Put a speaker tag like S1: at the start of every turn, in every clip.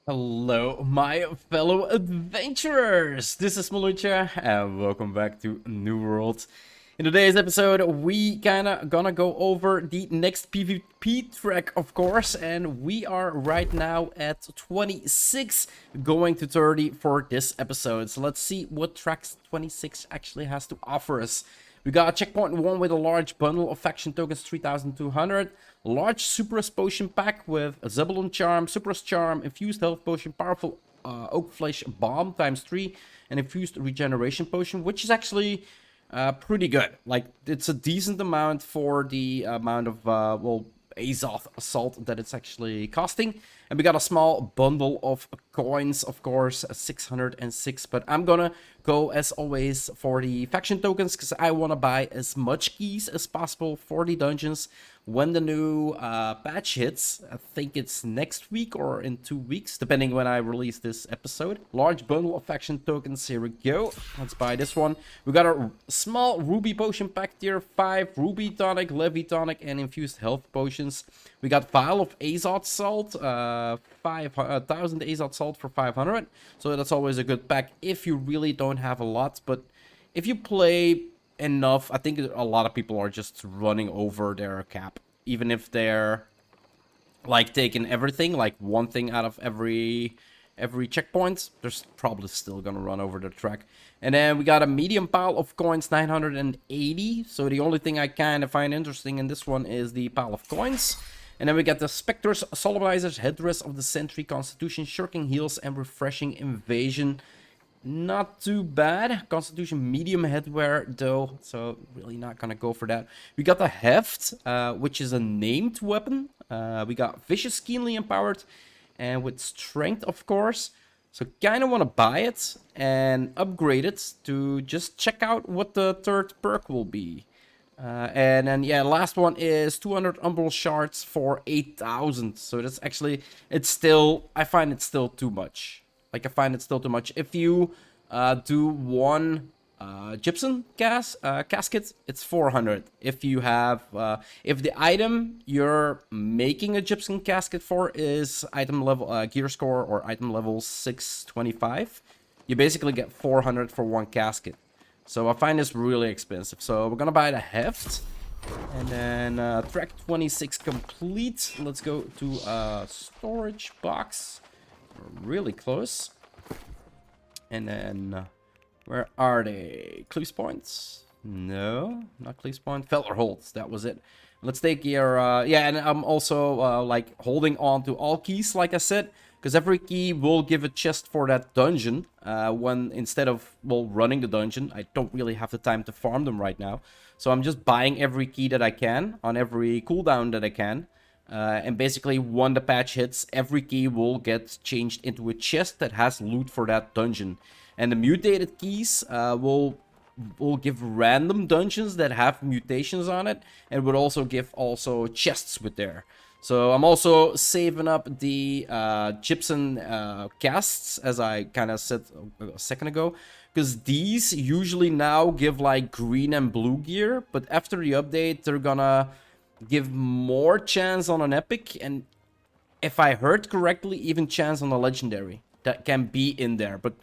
S1: Hello, my fellow adventurers! This is Mloentje, and welcome back to New World. In today's episode, we gonna go over the next PvP track, of course, and we are right now at 26, going to 30 for this episode. So let's see what tracks 26 actually has to offer us. We got checkpoint 1 with a large bundle of faction tokens, 3,200. Large Superus potion pack with a Zebulon charm, Superus charm, infused health potion, powerful oak flesh bomb times 3, and infused regeneration potion, which is actually pretty good. Like, it's a decent amount for the amount of, well, Azoth assault that it's actually costing. And we got a small bundle of coins, of course, 606. But I'm gonna go, as always, for the faction tokens, because I want to buy as much keys as possible for the dungeons when the new patch hits. I think it's next week or in 2 weeks, depending when I release this episode. Large bundle of faction tokens. Here we go. Let's buy this one. We got a small ruby potion pack, tier 5, ruby tonic, levy tonic, and infused health potions. We got vial of Azoth salt, 5,000 Azoth salt for 500. So that's always a good pack if you really don't have a lot. But if you play enough, I think a lot of people are just running over their cap, even if they're like taking everything, like one thing out of every checkpoint. They're probably still gonna run over the track. And then we got a medium pile of coins, 980. So the only thing I kind of find interesting in this one is the pile of coins. And then we got the Spectres, Solemnizers, Headdress of the Sentry, Constitution, Shirking Heals, and Refreshing Invasion. Not too bad. Constitution medium headwear though, so really not gonna go for that. We got the Heft, which is a named weapon. We got Vicious, Keenly Empowered, and with Strength, of course. So kind of want to buy it and upgrade it to just check out what the third perk will be. And then, yeah, last one is 200 Umbral Shards for 8,000. So that's actually, it's still, I find it still too much. Like, I find it still too much. If you do one Gypsum casket, it's 400. If you have, if the item you're making a Gypsum casket for is item level, gear score or item level 625, you basically get 400 for one casket. So I find this really expensive. So we're gonna buy the Heft. And then track 26 complete. Let's go to storage box. We're really close. And then where are they? Cleaves points? No, not Cleaves point. Feller holds. That was it. Let's take your yeah, and I'm also like holding on to all keys, like I said, because every key will give a chest for that dungeon. When instead of, well, running the dungeon, I don't really have the time to farm them right now. So I'm just buying every key that I can on every cooldown that I can. And basically, when the patch hits, every key will get changed into a chest that has loot for that dungeon. And the mutated keys will give random dungeons that have mutations on it, and would also give chests with there. So I'm also saving up the Gypsum casts, as I kind of said a second ago, because these usually now give like green and blue gear, but after the update, they're gonna give more chance on an epic, and if I heard correctly, even chance on a legendary that can be in there. But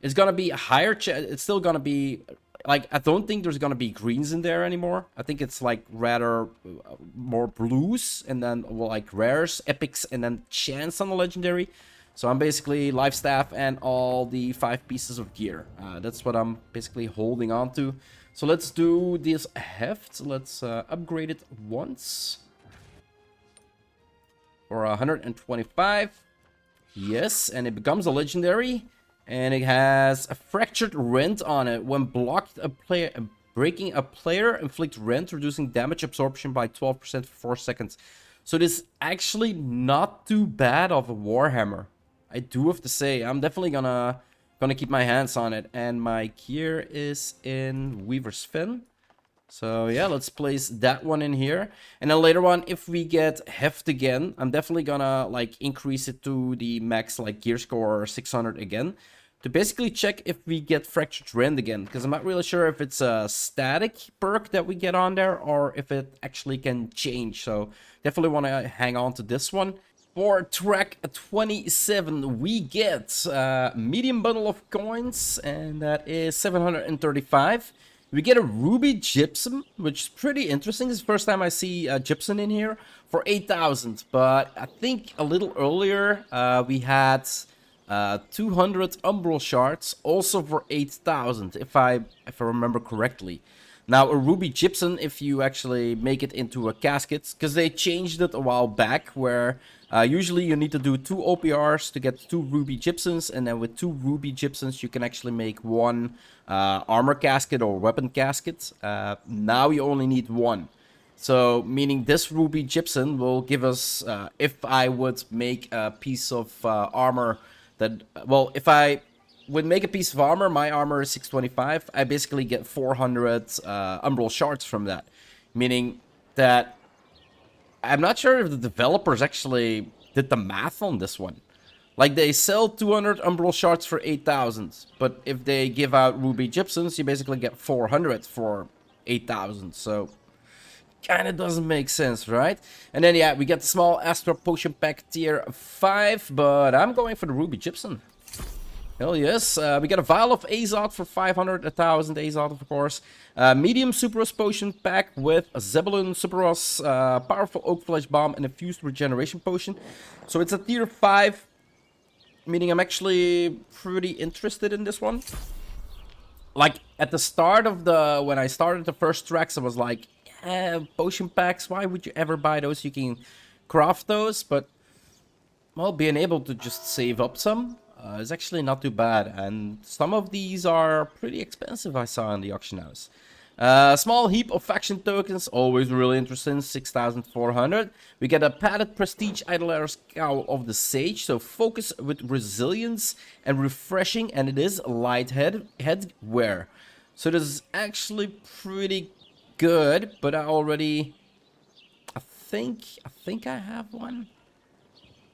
S1: it's gonna be a higher chance. It's still gonna be like, I don't think there's gonna be greens in there anymore. I think it's like rather more blues, and then, well, like rares, epics, and then chance on a legendary. So I'm basically life staff and all the 5 pieces of gear. That's what I'm basically holding on to. So let's do this Heft. Let's upgrade it once. For 125. Yes, and it becomes a legendary. And it has a fractured rend on it. When blocked, breaking a player inflict rend, reducing damage absorption by 12% for 4 seconds. So this is actually not too bad of a Warhammer. I do have to say, I'm definitely gonna keep my hands on it. And my gear is in Weaver's Fin. So yeah, let's place that one in here. And then later on, if we get Heft again, I'm definitely gonna like increase it to the max like gear score 600 again, to basically check if we get Fractured Rend again, because I'm not really sure if it's a static perk that we get on there or if it actually can change. So definitely want to hang on to this one. For track 27, we get medium bundle of coins, and that is 735. We get a ruby gypsum, which is pretty interesting. This is the first time I see gypsum in here for 8,000. But I think a little earlier we had 200 umbral shards, also for 8,000, if I remember correctly. Now, a ruby gypsum, if you actually make it into a casket, because they changed it a while back, where usually you need to do 2 OPRs to get 2 ruby gypsums, and then with 2 ruby gypsums you can actually make 1 armor casket or weapon casket. Now you only need 1. So, meaning this ruby gypsum will give us, if I would make a piece of armor that, well, if I would make a piece of armor, my armor is 625, I basically get 400 umbral shards from that. Meaning that I'm not sure if the developers actually did the math on this one. Like, they sell 200 umbral shards for 8,000, but if they give out ruby gypsums, you basically get 400 for 8,000, so kind of doesn't make sense, right? And then, yeah, we get the small Astra Potion Pack tier 5, but I'm going for the ruby gypsum. Hell yes. We got a vial of Azot for 500, 1,000 Azot, of course. Medium Superos Potion Pack with a Zebulon Superos, Powerful Oak Flesh Bomb, and a Fused Regeneration Potion. So it's a tier 5, meaning I'm actually pretty interested in this one. Like, at the start of when I started the first tracks, I was like, potion packs, why would you ever buy those? You can craft those, but, well, being able to just save up some is actually not too bad, and some of these are pretty expensive, I saw in the auction house. Small heap of faction tokens, always really interesting, 6,400. We get a padded prestige idler's cowl of the sage, so focus with resilience and refreshing, and it is light headwear. So this is actually pretty good, but I think I have one.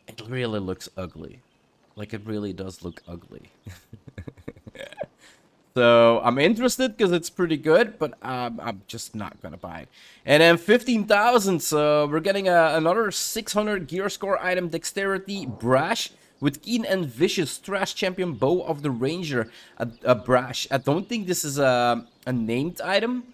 S1: It really looks ugly. Like, it really does look ugly. So, I'm interested because it's pretty good, but I'm just not gonna buy it. And then 15,000, so we're getting another 600 gear score item, Dexterity Brash, with Keen and Vicious, Trash Champion, Bow of the Ranger, a Brash. I don't think this is a named item,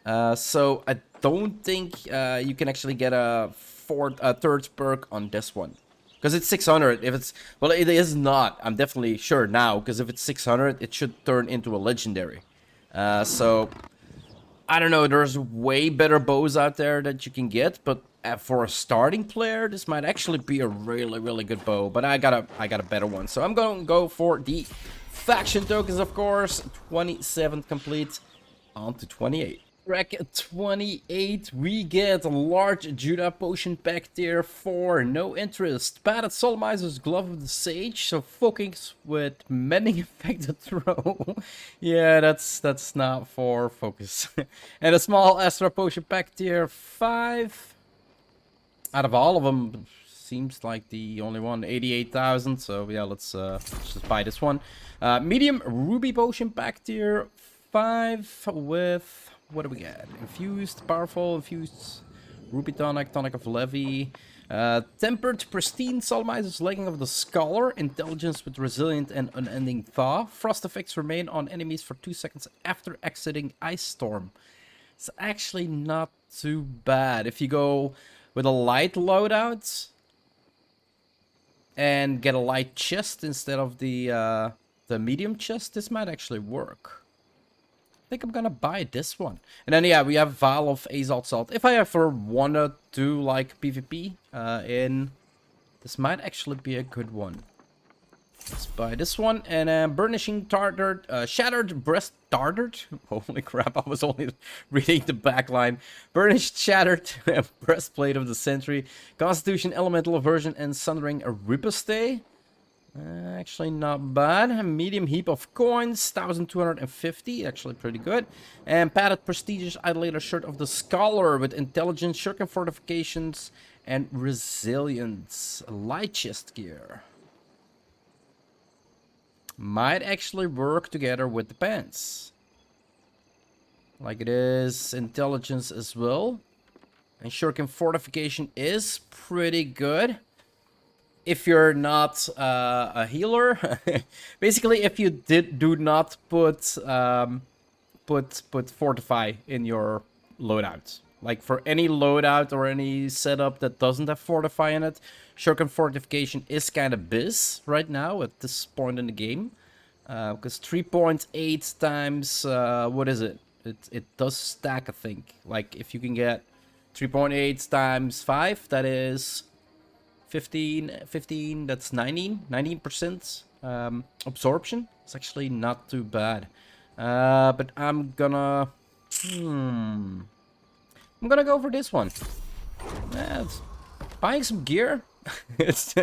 S1: so I don't think you can actually get a third perk on this one. Because it's 600, if it's... Well, it is not. I'm definitely sure now, because if it's 600, it should turn into a legendary. So, I don't know, there's way better bows out there that you can get, but for a starting player, this might actually be a really, really good bow. But I got a better one, so I'm going to go for the faction tokens, of course. 27 complete, on to 28. Track 28, we get a large Judah Potion Pack tier 4, no interest. Padded Soulmizer's Glove of the Sage, so focus with Mending Affected Throw. Yeah, that's not for focus. And a small Astra Potion Pack tier 5. Out of all of them, seems like the only one, 88,000. So yeah, let's just buy this one. Medium Ruby Potion Pack tier 5 with... What do we get? Infused, powerful, infused, ruby tonic, tonic of levy, tempered, pristine, Soulmizer's Legging of the Scholar, intelligence with resilient and unending thaw. Frost effects remain on enemies for 2 seconds after exiting Ice Storm. It's actually not too bad. If you go with a light loadout and get a light chest instead of the medium chest, this might actually work. I think I'm gonna buy this one. And then, yeah, we have Vial of Azalt Salt. If I ever wanted to, like, PvP in... This might actually be a good one. Let's buy this one. And Burnishing Tartar... Shattered Breast Tartar? Holy crap, I was only reading the back line. Burnished Shattered Breastplate of the Sentry. Constitution Elemental Aversion and Sundering Riposte. Actually not bad. A medium heap of coins, 1,250, actually pretty good. And padded prestigious idolator shirt of the scholar with intelligence, shuriken fortifications, and resilience. Light chest gear. Might actually work together with the pants. Like it is intelligence as well. And shuriken fortification is pretty good. if you're not a healer, basically if you do not put fortify in your loadout. Like for any loadout or any setup that doesn't have fortify in it, shuriken fortification is kind of biz right now at this point in the game. Because 3.8 times, what is it? It does stack, I think. Like if you can get 3.8 times 5, that is 15, that's 19% absorption. It's actually not too bad. But I'm gonna go for this one. It's buying some gear. it's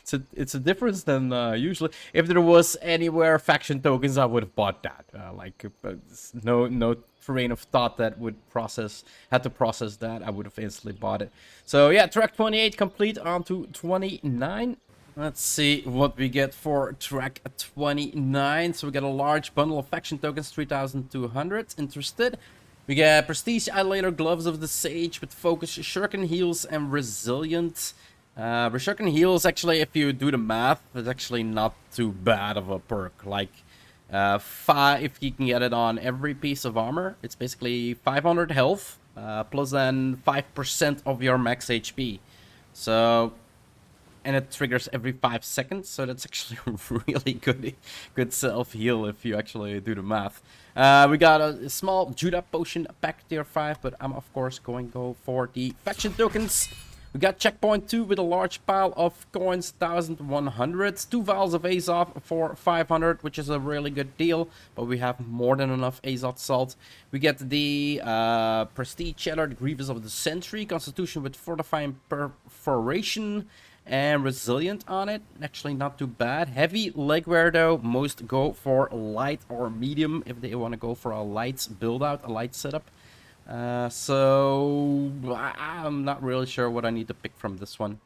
S1: a difference than usually. If there was anywhere faction tokens, I would have bought that. No train of thought that would had to process that. I would have instantly bought it. So yeah, track 28 complete, on to 29. Let's see what we get for track 29. So we get a large bundle of faction tokens, 3,200. Interested. We get Prestige Idolator, Gloves of the Sage with Focus, Shuriken Heals, and Resilient. Shuriken Heals, actually, if you do the math, is actually not too bad of a perk. Like, if you can get it on every piece of armor, it's basically 500 health, plus then 5% of your max HP. So, and it triggers every 5 seconds, so that's actually a really good self-heal if you actually do the math. We got a small Judah potion pack tier 5, but I'm of course going to go for the faction tokens. We got checkpoint 2 with a large pile of coins, 1,100. 2 vials of Azov for 500, which is a really good deal, but we have more than enough Azov salt. We get the Prestige Cheddar, the Grievous of the Century, Constitution with Fortifying Perforation, and Resilient on it. Actually not too bad. Heavy legwear though, most go for light or medium if they want to go for a light build out, a light setup. So I'm not really sure what I need to pick from this one.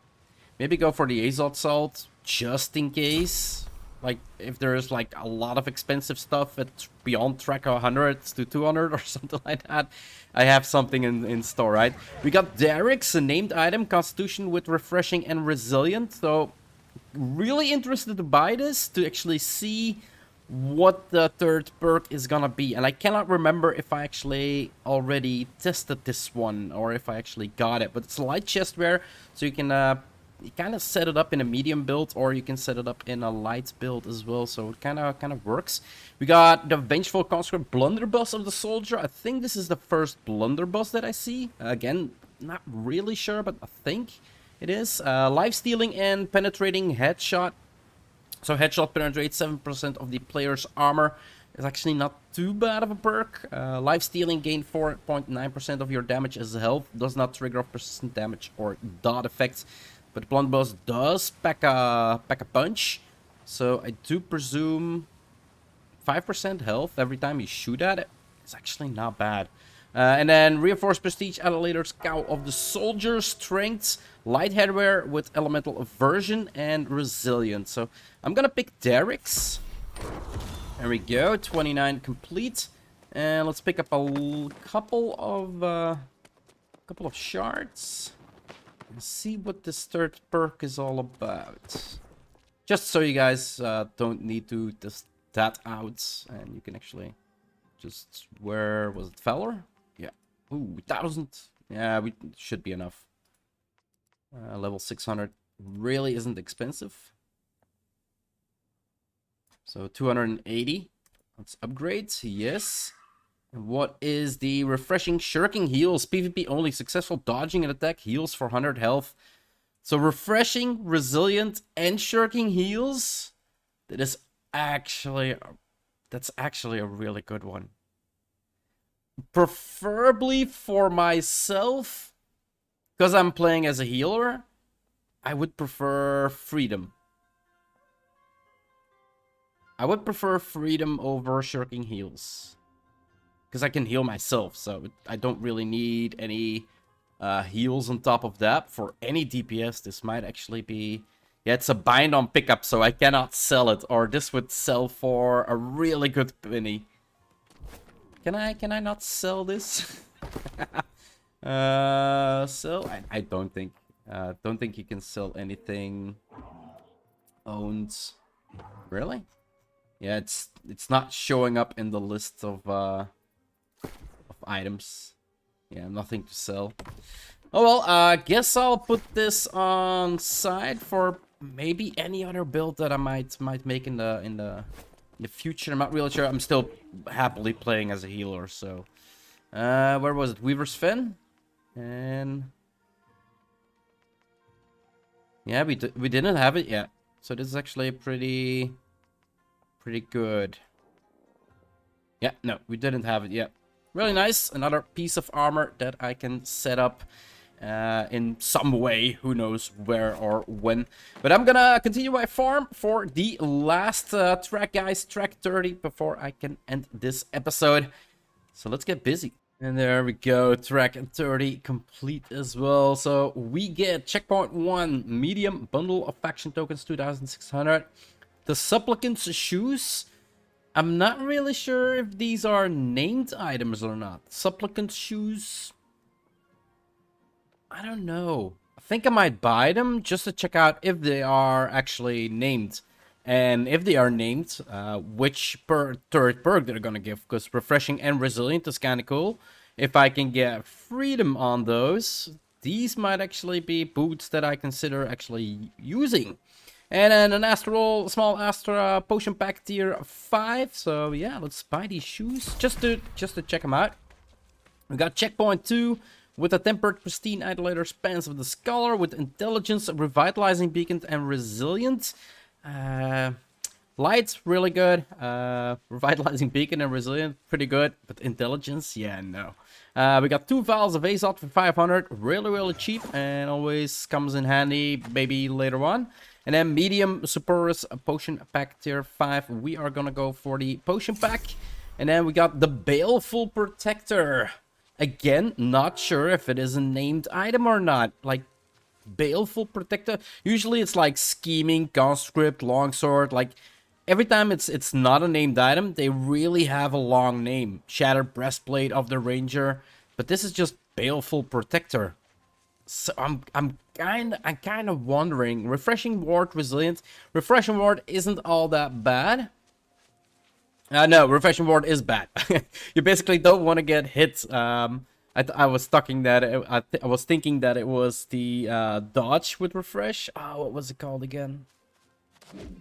S1: Maybe go for the Azot Salt just in case. Like if there's like a lot of expensive stuff at beyond track 100 to 200 or something like that, I have something in store, right? We got Darix, a named item, Constitution with Refreshing and Resilient. So really interested to buy this to actually see what the third perk is gonna be. And I cannot remember if I actually already tested this one or if I actually got it. But it's a light chestware, so you can you kind of set it up in a medium build, or you can set it up in a light build as well, so it kind of works. We got the Vengeful Conscript Blunderbuss of the Soldier. I think this is the first Blunderbuss that I see. Again, not really sure, but I think it is. Life-stealing and penetrating headshot. So headshot penetrates 7% of the player's armor. It's actually not too bad of a perk. Life-stealing gain 4.9% of your damage as health. Does not trigger off persistent damage or dot effects. But Blunderbuss does pack a punch. So I do presume 5% health every time you shoot at it. It's actually not bad. And then Reinforced Prestige Idolator's Cow of the Soldier, Strength, Light Headwear with Elemental Aversion, and Resilience. So I'm gonna pick Darix. There we go, 29 complete. And let's pick up a couple of shards. And see what this third perk is all about. Just so you guys don't need to test that out, and you can actually just, where was it, Valor? Yeah. Ooh, 1,000. Yeah, we should be enough. Level 600 really isn't expensive. So 280. Let's upgrade. Yes. And what is the Refreshing Shuriken Heals? PvP only. Successful dodging and attack heals for 100 health. So Refreshing, Resilient, and Shuriken Heals. That's actually a really good one. Preferably for myself, because I'm playing as a healer, I would prefer Freedom. I would prefer Freedom over Shuriken Heals. Because I can heal myself, so I don't really need any heals on top of that. For any DPS, this might actually be... Yeah, it's a bind on pickup, so I cannot sell it. Or this would sell for a really good penny. Can I not sell this? Sell? I don't think. Don't think you can sell anything Owned. Really? Yeah, it's not showing up in the list of items. Yeah, nothing to sell. Oh well, guess I'll put this on side for maybe any other build that I might make in the future. I'm not really sure. I'm still happily playing as a healer, so where was it? Weaver's Fin? And yeah, we didn't have it yet. So this is actually pretty good. Yeah, no, we didn't have it yet. Really nice. Another piece of armor that I can set up in some way. Who knows where or when. But I'm gonna continue my farm for the last track, guys. Track 30 before I can end this episode. So let's get busy. And there we go. Track 30 complete as well. So we get checkpoint 1. Medium bundle of faction tokens, 2,600. The supplicant's shoes. I'm not really sure if these are named items or not. Supplicant shoes. I don't know. I think I might buy them just to check out if they are actually named. And if they are named, which third perk they're gonna give. Because refreshing and resilient is kind of cool. If I can get freedom on those, these might actually be boots that I consider actually using. And then an small Astra potion pack tier 5. So yeah, let's buy these shoes just to check them out. We got checkpoint 2 with a tempered pristine idolator spans of the scholar with intelligence, revitalizing beacon, and resilient. Light's really good. Revitalizing beacon and resilient, pretty good. But intelligence, yeah, no. We got 2 vials of Azot for 500, really cheap, and always comes in handy maybe later on. And then medium Superus potion pack tier 5. We are gonna go for the potion pack. And then we got the Baleful Protector. Again, not sure if it is a named item or not. Like, Baleful Protector. Usually it's like Scheming, Conscript, Longsword. Like, every time it's not a named item, they really have a long name. Shattered Breastplate of the Ranger. But this is just Baleful Protector. So I'm kind of wondering. Refreshing Ward, Resilient. Refreshing Ward isn't all that bad. No, Refreshing Ward is bad. You basically don't want to get hit. I was thinking that it was the dodge with refresh. Oh, what was it called again?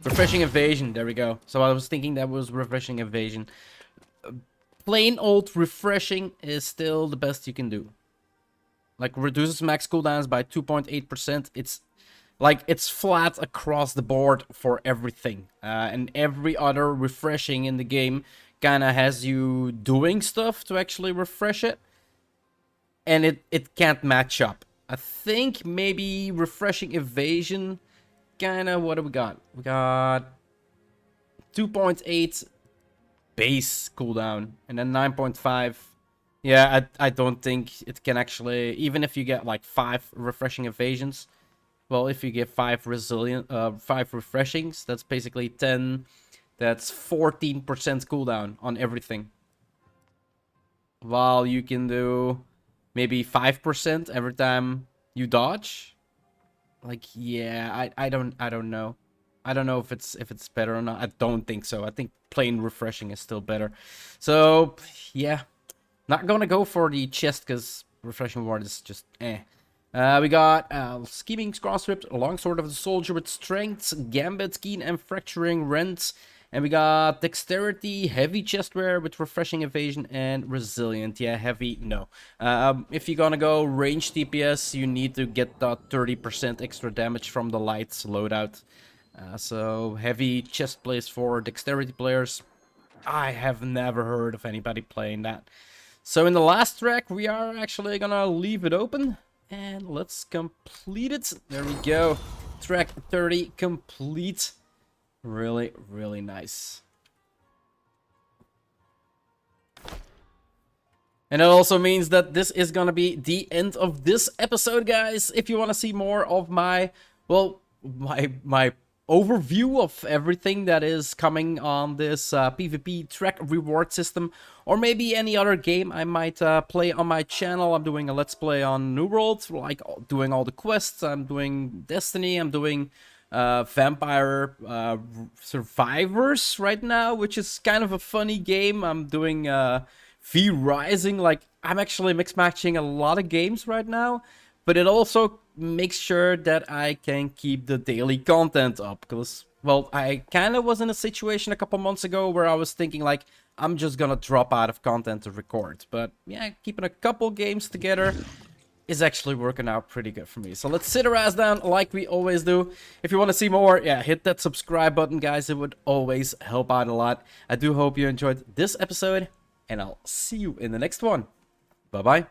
S1: Refreshing evasion. There we go. So I was thinking that was refreshing evasion. Plain old refreshing is still the best you can do. Like, reduces max cooldowns by 2.8%. It's flat across the board for everything. And every other refreshing in the game kind of has you doing stuff to actually refresh it. And it can't match up. I think maybe refreshing evasion kind of... What do we got? We got 2.8 base cooldown. And then 9.5... Yeah, I don't think it can actually... Even if you get like 5 refreshing evasions... Well, if you get 5 refreshings, that's basically 10... That's 14% cooldown on everything. While you can do maybe 5% every time you dodge. Like, yeah, I don't know. I don't know if it's better or not. I don't think so. I think plain refreshing is still better. So, yeah. Not gonna go for the chest because refreshing ward is just eh. We got Scheming, Conscript, Longsword of the Soldier with Strength, Gambit, Keen, and Fracturing Rent. And we got Dexterity, Heavy Chestwear with Refreshing Evasion and Resilient. Yeah, Heavy, no. If you're gonna go range DPS, you need to get that 30% extra damage from the Lights loadout. So, Heavy Chest plays for Dexterity players. I have never heard of anybody playing that. So in the last track, we are actually gonna leave it open. And let's complete it. There we go. Track 30 complete. Really, really nice. And it also means that this is gonna be the end of this episode, guys. If you want to see more of my, well, my overview of everything that is coming on this PvP track reward system, or maybe any other game I might play on my channel. I'm doing a Let's Play on New World, like doing all the quests. I'm doing Destiny. I'm doing Vampire Survivors right now, which is kind of a funny game. I'm doing V Rising. Like, I'm actually mix matching a lot of games right now, but it also makes sure that I can keep the daily content up. Because, well, I kind of was in a situation a couple months ago where I was thinking like, I'm just gonna drop out of content to record. But yeah, keeping a couple games together is actually working out pretty good for me. So let's sit our ass down like we always do. If you want to see more, yeah, hit that subscribe button, guys. It would always help out a lot. I do hope you enjoyed this episode, and I'll see you in the next one. Bye-bye.